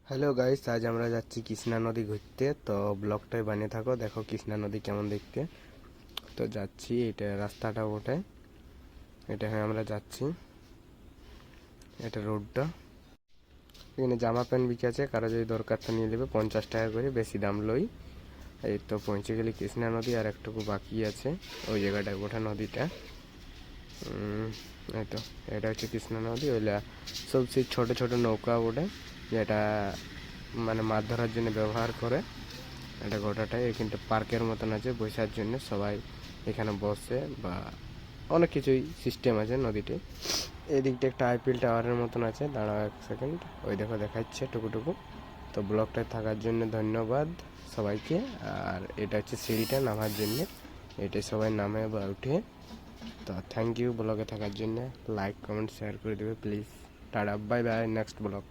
Hello guys, আজ আমরা যাচ্ছি কৃষ্ণা নদী ঘুরতে। তো ব্লগটাই বানিয়ে থাকো, দেখো কৃষ্ণা নদী কেমন দেখতে। তো যাচ্ছি, এটা রাস্তাটা ওঠে, এটা হ্যাঁ আমরা যাচ্ছি, এটা রোডটা। এখানে জামা প্যান্ট বিকে আছে, কারো যদি দরকার তো নিয়ে নেবে, 50 টাকা করে, বেশি দাম লই। এই তো পৌঁছে গেলি কৃষ্ণা নদী, আর একটুকু বাকি আছে ওই জায়গাটায় ওঠা নদীটা। এই তো এটা হচ্ছে কৃষ্ণা নদী। ওইলা সব সেই ছোটো ছোটো নৌকা ওঠে, যেটা মানে মাছ ধরার জন্য ব্যবহার করে। এটা গোটাটাই এখানটা পার্কের মতন আছে, বসার জন্য সবাই এখানে বসে, বা অনেক কিছুই সিস্টেম আছে নদীতে। এদিকটা একটা আইপিএল টাওয়ারের মতন আছে, দাঁড়াও এক সেকেন্ড, ওই দেখো দেখাচ্ছে টুকুটুকু। তো ব্লগটায় থাকার জন্য ধন্যবাদ সবাইকে। আর এটা হচ্ছে সিঁড়িটা নামার জন্য, এটাই সবাই নামে বা উঠে। তো থ্যাংক ইউ ব্লগে থাকার জন্য। লাইক কমেন্ট শেয়ার করে দেবে please. Tata, bye bye, next blog.